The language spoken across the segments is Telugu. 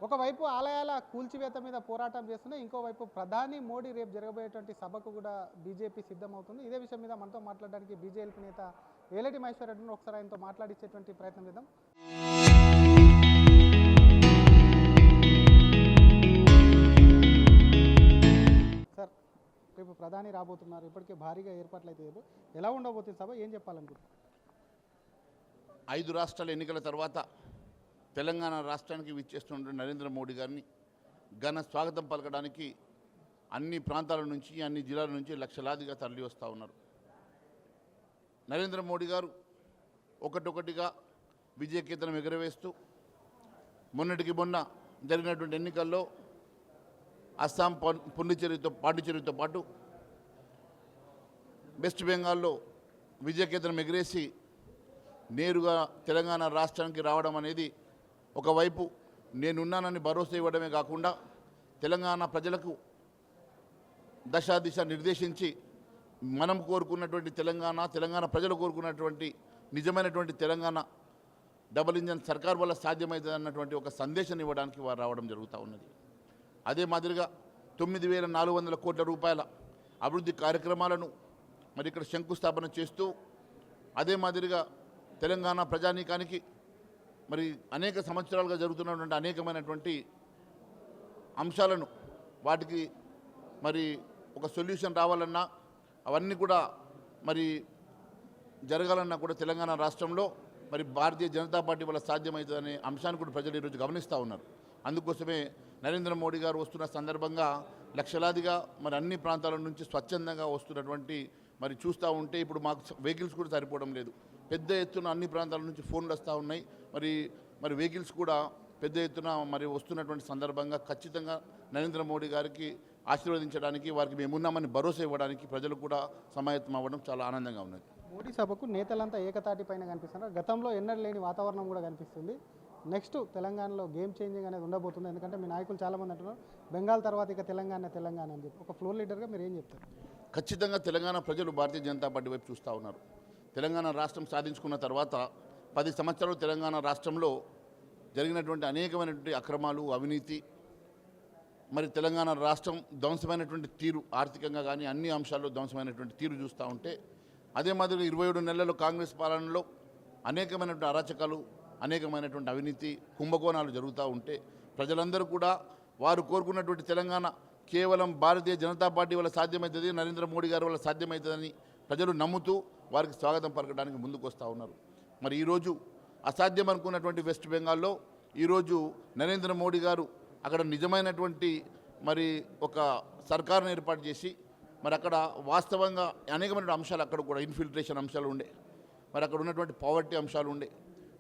ఒకవైపు ఆలయాల కూల్చివేత మీద పోరాటం చేస్తున్నా, ఇంకోవైపు ప్రధాని మోడీ రేపు జరగబోయేటువంటి సభకు కూడా బీజేపీ సిద్ధమవుతుంది. ఇదే విషయం మీద మనతో మాట్లాడడానికి బీజేపీ నేత ఏలేటి మహేశ్వర్ రెడ్డిని ఒకసారి ఆయనతో మాట్లాడించేటువంటి ప్రయత్నం చేద్దాం. సార్, రేపు ప్రధాని రాబోతున్నారు. ఇప్పటికే భారీగా ఏర్పాట్లు అయితే ఎలా ఉండబోతుంది సభ, ఏం చెప్పాలనుకుంటున్నారు? 5 రాష్ట్రాల ఎన్నికల తర్వాత తెలంగాణ రాష్ట్రానికి విచ్చేస్తున్న నరేంద్ర మోడీ గారిని ఘన స్వాగతం పలకడానికి అన్ని ప్రాంతాల నుంచి, అన్ని జిల్లాల నుంచి లక్షలాదిగా తరలి వస్తూ ఉన్నారు. నరేంద్ర మోడీ గారు ఒకటొకటిగా విజయకేతనం ఎగరవేస్తూ మొన్నటికి మొన్న జరిగినటువంటి ఎన్నికల్లో అస్సాం, పాండిచేరితో పాటు వెస్ట్ బెంగాల్లో విజయకేతనం ఎగరేసి నేరుగా తెలంగాణ రాష్ట్రానికి రావడం అనేది ఒకవైపు నేనున్నానని భరోసా ఇవ్వడమే కాకుండా తెలంగాణ ప్రజలకు దిశ నిర్దేశించి మనం కోరుకున్నటువంటి తెలంగాణ ప్రజలు కోరుకున్నటువంటి నిజమైనటువంటి తెలంగాణ డబుల్ ఇంజన్ సర్కార్ వల్ల సాధ్యమవుతుంది అన్నటువంటి ఒక సందేశం ఇవ్వడానికి వారు రావడం జరుగుతూ ఉన్నది. అదే మాదిరిగా 9,400 కోట్ల రూపాయల అభివృద్ధి కార్యక్రమాలను మరి ఇక్కడ శంకుస్థాపన చేస్తూ, అదే మాదిరిగా తెలంగాణ ప్రజానీకానికి మరి అనేక సంవత్సరాలుగా జరుగుతున్నటువంటి అనేకమైనటువంటి అంశాలను వాటికి మరి ఒక సొల్యూషన్ రావాలన్నా, అవన్నీ కూడా మరి జరగాలన్నా కూడా తెలంగాణ రాష్ట్రంలో మరి భారతీయ జనతా పార్టీ వల్ల సాధ్యమవుతుందనే అంశాన్ని కూడా ప్రజలు ఈరోజు గమనిస్తూ ఉన్నారు. అందుకోసమే నరేంద్ర మోడీ గారు వస్తున్న సందర్భంగా లక్షలాదిగా మరి అన్ని ప్రాంతాల నుంచి స్వచ్ఛందంగా వస్తున్నటువంటి మరి చూస్తూ ఉంటే ఇప్పుడు మాకు వెహికల్స్ కూడా సరిపోవడం లేదు. పెద్ద ఎత్తున అన్ని ప్రాంతాల నుంచి ఫోన్లు వస్తూ ఉన్నాయి. మరి వెహికల్స్ కూడా పెద్ద ఎత్తున మరి వస్తున్నటువంటి సందర్భంగా ఖచ్చితంగా నరేంద్ర మోడీ గారికి ఆశీర్వదించడానికి, వారికి మేమున్నామని భరోసా ఇవ్వడానికి ప్రజలు కూడా సమాయత్తం అవ్వడం చాలా ఆనందంగా ఉన్నది. మోడీ సభకు నేతలంతా ఏకతాటి పైన కనిపిస్తున్నారు. గతంలో ఎన్నడూ లేని వాతావరణం కూడా కనిపిస్తుంది. నెక్స్ట్ తెలంగాణలో గేమ్ చేంజింగ్ అనేది ఉండబోతుంది. ఎందుకంటే మీ నాయకులు చాలామంది అంటున్నారు బెంగాల్ తర్వాత ఇక తెలంగాణ అని చెప్పి. ఒక ఫ్లోర్ లీడర్గా మీరు ఏం చెప్తారు? ఖచ్చితంగా తెలంగాణ ప్రజలు భారతీయ జనతా పార్టీ వైపు చూస్తూ ఉన్నారు. తెలంగాణ రాష్ట్రం సాధించుకున్న తర్వాత 10 సంవత్సరాలు తెలంగాణ రాష్ట్రంలో జరిగినటువంటి అనేకమైనటువంటి అక్రమాలు, అవినీతి, మరి తెలంగాణ రాష్ట్రం ధ్వంసమైనటువంటి తీరు, ఆర్థికంగా కానీ అన్ని అంశాల్లో ధ్వంసమైనటువంటి తీరు చూస్తూ ఉంటే, అదే మాదిరిగా 27 నెలల్లో కాంగ్రెస్ పాలనలో అనేకమైనటువంటి అరాచకాలు, అనేకమైనటువంటి అవినీతి, కుంభకోణాలు జరుగుతూ ఉంటే ప్రజలందరూ కూడా వారు కోరుకున్నటువంటి తెలంగాణ కేవలం భారతీయ జనతా పార్టీ వల్ల సాధ్యమవుతుంది, నరేంద్ర మోడీ గారి వల్ల సాధ్యమవుతుందని ప్రజలు నమ్ముతూ వారికి స్వాగతం పలకడానికి ముందుకు వస్తూ ఉన్నారు. మరి ఈరోజు అసాధ్యం అనుకున్నటువంటి వెస్ట్ బెంగాల్లో ఈరోజు నరేంద్ర మోడీ గారు అక్కడ నిజమైనటువంటి మరి ఒక సర్కారును ఏర్పాటు చేసి మరి అక్కడ వాస్తవంగా అనేకమైన అంశాలు, అక్కడ కూడా ఇన్ఫిల్ట్రేషన్ అంశాలు ఉండే, మరి అక్కడ ఉన్నటువంటి పావర్టీ అంశాలు ఉండే,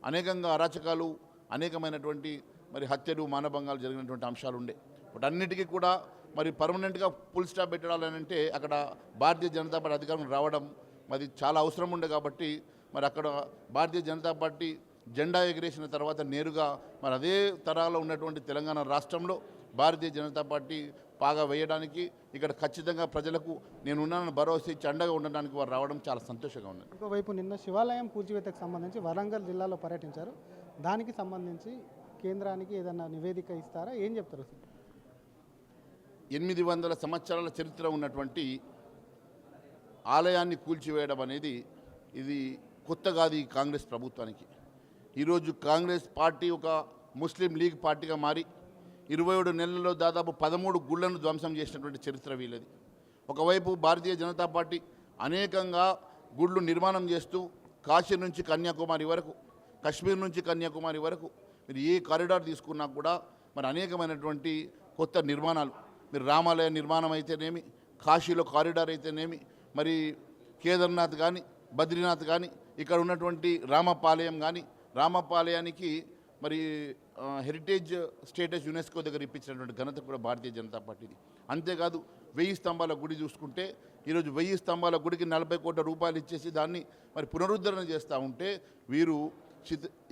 అనేకంగా అరాచకాలు, అనేకమైనటువంటి మరి హత్యలు, మానభంగాలు జరిగినటువంటి అంశాలు ఉండే. వాటన్నిటికీ కూడా మరి పర్మనెంట్గా ఫుల్ స్టాప్ పెట్టాలని అంటే అక్కడ భారతీయ జనతా పార్టీ అధికారం రావడం మరి చాలా అవసరం ఉండే. కాబట్టి మరి అక్కడ భారతీయ జనతా పార్టీ జెండా ఎగిరేసిన తర్వాత నేరుగా మరి అదే తరాలో ఉన్నటువంటి తెలంగాణ రాష్ట్రంలో భారతీయ జనతా పార్టీ పాగా వేయడానికి ఇక్కడ ఖచ్చితంగా ప్రజలకు నేనున్నానని భరోసా ఇచ్చి అండగా ఉండడానికి వారు రావడం చాలా సంతోషంగా ఉన్నది. ఇంకోవైపు నిన్న శివాలయం కూల్చివేతకు సంబంధించి వరంగల్ జిల్లాలో పర్యటించారు. దానికి సంబంధించి కేంద్రానికి ఏదన్నా నివేదిక ఇస్తారా, ఏం చెప్తారు? 800 సంవత్సరాల చరిత్ర ఉన్నటువంటి ఆలయాన్ని కూల్చివేయడం అనేది ఇది కొత్త కాదు ఈ కాంగ్రెస్ ప్రభుత్వానికి. ఈరోజు కాంగ్రెస్ పార్టీ ఒక ముస్లిం లీగ్ పార్టీగా మారి 27 నెలల్లో దాదాపు 13 గుళ్లను ధ్వంసం చేసినటువంటి చరిత్ర వీళ్ళది. ఒకవైపు భారతీయ జనతా పార్టీ అనేకంగా గుళ్ళు నిర్మాణం చేస్తూ కాశీ నుంచి కన్యాకుమారి వరకు, కశ్మీర్ నుంచి కన్యాకుమారి వరకు మీరు ఏ కారిడార్ తీసుకున్నా కూడా మరి అనేకమైనటువంటి కొత్త నిర్మాణాలు, మీరు రామాలయ నిర్మాణం అయితేనేమి, కాశీలో కారిడార్ అయితేనేమి, మరి కేదార్నాథ్ కానీ, బద్రీనాథ్ కానీ, ఇక్కడ ఉన్నటువంటి రామపాలయం కానీ, రామపాలయానికి మరి హెరిటేజ్ స్టేటస్ యునెస్కో దగ్గర ఇప్పించినటువంటి ఘనత కూడా భారతీయ జనతా పార్టీది. అంతేకాదు 1000 స్తంభాల గుడి చూసుకుంటే ఈరోజు 1000 స్తంభాల గుడికి 40 కోట్ల రూపాయలు ఇచ్చేసి దాన్ని మరి పునరుద్ధరణ చేస్తూ ఉంటే వీరు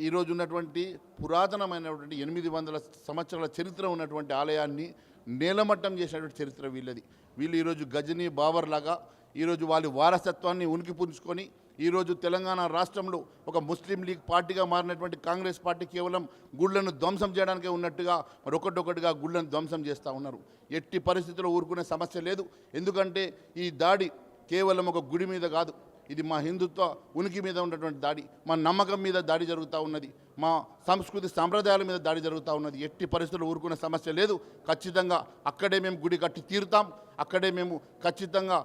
ఈరోజు ఉన్నటువంటి పురాతనమైనటువంటి 800 సంవత్సరాల చరిత్ర ఉన్నటువంటి ఆలయాన్ని నేలమట్టం చేసినటువంటి చరిత్ర వీళ్ళది. వీళ్ళు ఈరోజు గజనీ బావర్ లాగా ఈరోజు వాళ్ళ వారసత్వాన్ని ఉనికి పుంజుకొని ఈరోజు తెలంగాణ రాష్ట్రంలో ఒక ముస్లిం లీగ్ పార్టీగా మారినటువంటి కాంగ్రెస్ పార్టీ కేవలం గుళ్లను ధ్వంసం చేయడానికే ఉన్నట్టుగా మరొకటొకటిగా గుళ్లను ధ్వంసం చేస్తూ ఉన్నారు. ఎట్టి పరిస్థితుల్లో ఊరుకునే సమస్య లేదు. ఎందుకంటే ఈ దాడి కేవలం ఒక గుడి మీద కాదు, ఇది మా హిందుత్వ ఉనికి మీద ఉన్నటువంటి దాడి, మా నమ్మకం మీద దాడి జరుగుతూ ఉన్నది, మా సంస్కృతి సాంప్రదాయాల మీద దాడి జరుగుతూ ఉన్నది. ఎట్టి పరిస్థితుల్లో ఊరుకునే సమస్య లేదు. ఖచ్చితంగా అక్కడే మేము గుడి కట్టి తీరుతాం. అక్కడే మేము ఖచ్చితంగా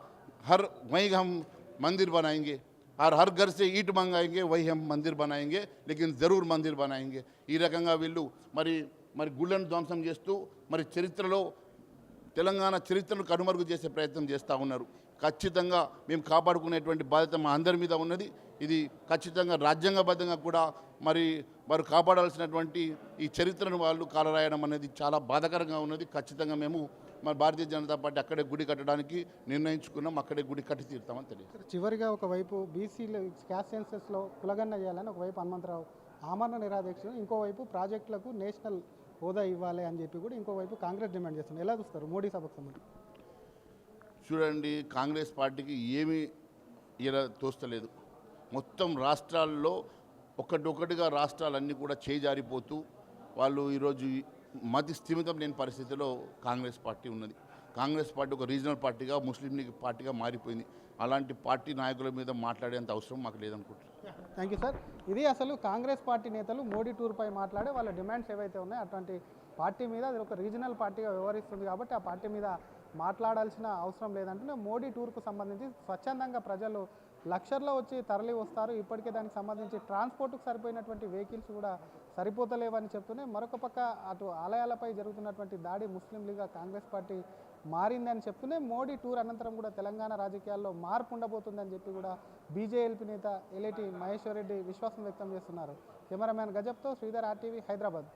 హర్ వहीं हम मंदिर बनाएंगे और हर घर से ईंट मंगाएंगे वही हम मंदिर बनाएंगे लेकिन ज़रूर मंदिर बनाएंगे. ఈ రకంగా వీళ్ళు మరి గుళ్ళను ధ్వంసం చేస్తూ మరి చరిత్రలో తెలంగాణ చరిత్రను కనుమరుగు చేసే ప్రయత్నం చేస్తూ ఉన్నారు. ఖచ్చితంగా మేము కాపాడుకునేటువంటి బాధ్యత మా అందరి మీద ఉన్నది. ఇది ఖచ్చితంగా రాజ్యాంగబద్ధంగా కూడా మరి వారు కాపాడాల్సినటువంటి ఈ చరిత్రను వాళ్ళు కాలరాయడం అనేది చాలా బాధాకరంగా ఉన్నది. ఖచ్చితంగా మేము మరి భారతీయ జనతా పార్టీ అక్కడే గుడి కట్టడానికి నిర్ణయించుకున్నాం. అక్కడే గుడి కట్టి తీరుతామని తెలియదు. చివరిగా ఒకవైపు బీసీలు క్యాస్ట్ సెన్సెస్లో కులగన్న చేయాలని ఒకవైపు హనుమంతరావు ఆమరణ నిరాదీక్షలు, ఇంకోవైపు ప్రాజెక్టులకు నేషనల్ హోదా ఇవ్వాలి అని చెప్పి కూడా ఇంకోవైపు కాంగ్రెస్ డిమాండ్ చేస్తుంది. ఎలా చూస్తారు మోడీ సభకు సంబంధించి? చూడండి, కాంగ్రెస్ పార్టీకి ఏమీ ఇలా తోస్తలేదు. మొత్తం రాష్ట్రాల్లో ఒక్కటొక్కటిగా రాష్ట్రాలన్నీ కూడా చేజారిపోతూ వాళ్ళు ఈరోజు మతి స్థిమితం లేని పరిస్థితిలో కాంగ్రెస్ పార్టీ ఉన్నది. కాంగ్రెస్ పార్టీ ఒక రీజనల్ పార్టీగా ముస్లిం లీగ్ పార్టీగా మారిపోయింది. అలాంటి పార్టీ నాయకుల మీద మాట్లాడేంత అవసరం మాకు లేదనుకుంటున్నాను. Thank you sir. ఇది అసలు కాంగ్రెస్ పార్టీ నేతలు మోడీ టూర్పై మాట్లాడే వాళ్ళ డిమాండ్స్ ఏవైతే ఉన్నాయో అటువంటి పార్టీ మీద అది ఒక రీజనల్ పార్టీగా వ్యవహరిస్తుంది కాబట్టి ఆ పార్టీ మీద మాట్లాడాల్సిన అవసరం లేదంటూనే మోడీ టూర్కు సంబంధించి స్వచ్ఛందంగా ప్రజలు లక్షల్లో వచ్చి తరలి వస్తారు. ఇప్పటికే దానికి సంబంధించి ట్రాన్స్పోర్ట్కు సరిపోయినటువంటి వెహికల్స్ కూడా సరిపోతలేవని చెప్తూనే మరొక పక్క అటు ఆలయాలపై జరుగుతున్నటువంటి దాడి ముస్లిం లీగ్గా కాంగ్రెస్ పార్టీ మారిందని చెప్తూనే మోడీ టూర్ అనంతరం కూడా తెలంగాణ రాజకీయాల్లో మార్పు ఉండబోతుందని చెప్పి కూడా బీజేఎల్పీ నేత ఎలేటి మహేశ్వర్ రెడ్డి విశ్వాసం వ్యక్తం చేస్తున్నారు. కెమెరామ్యాన్ గజబ్తో శ్రీధర్, RTV, హైదరాబాద్.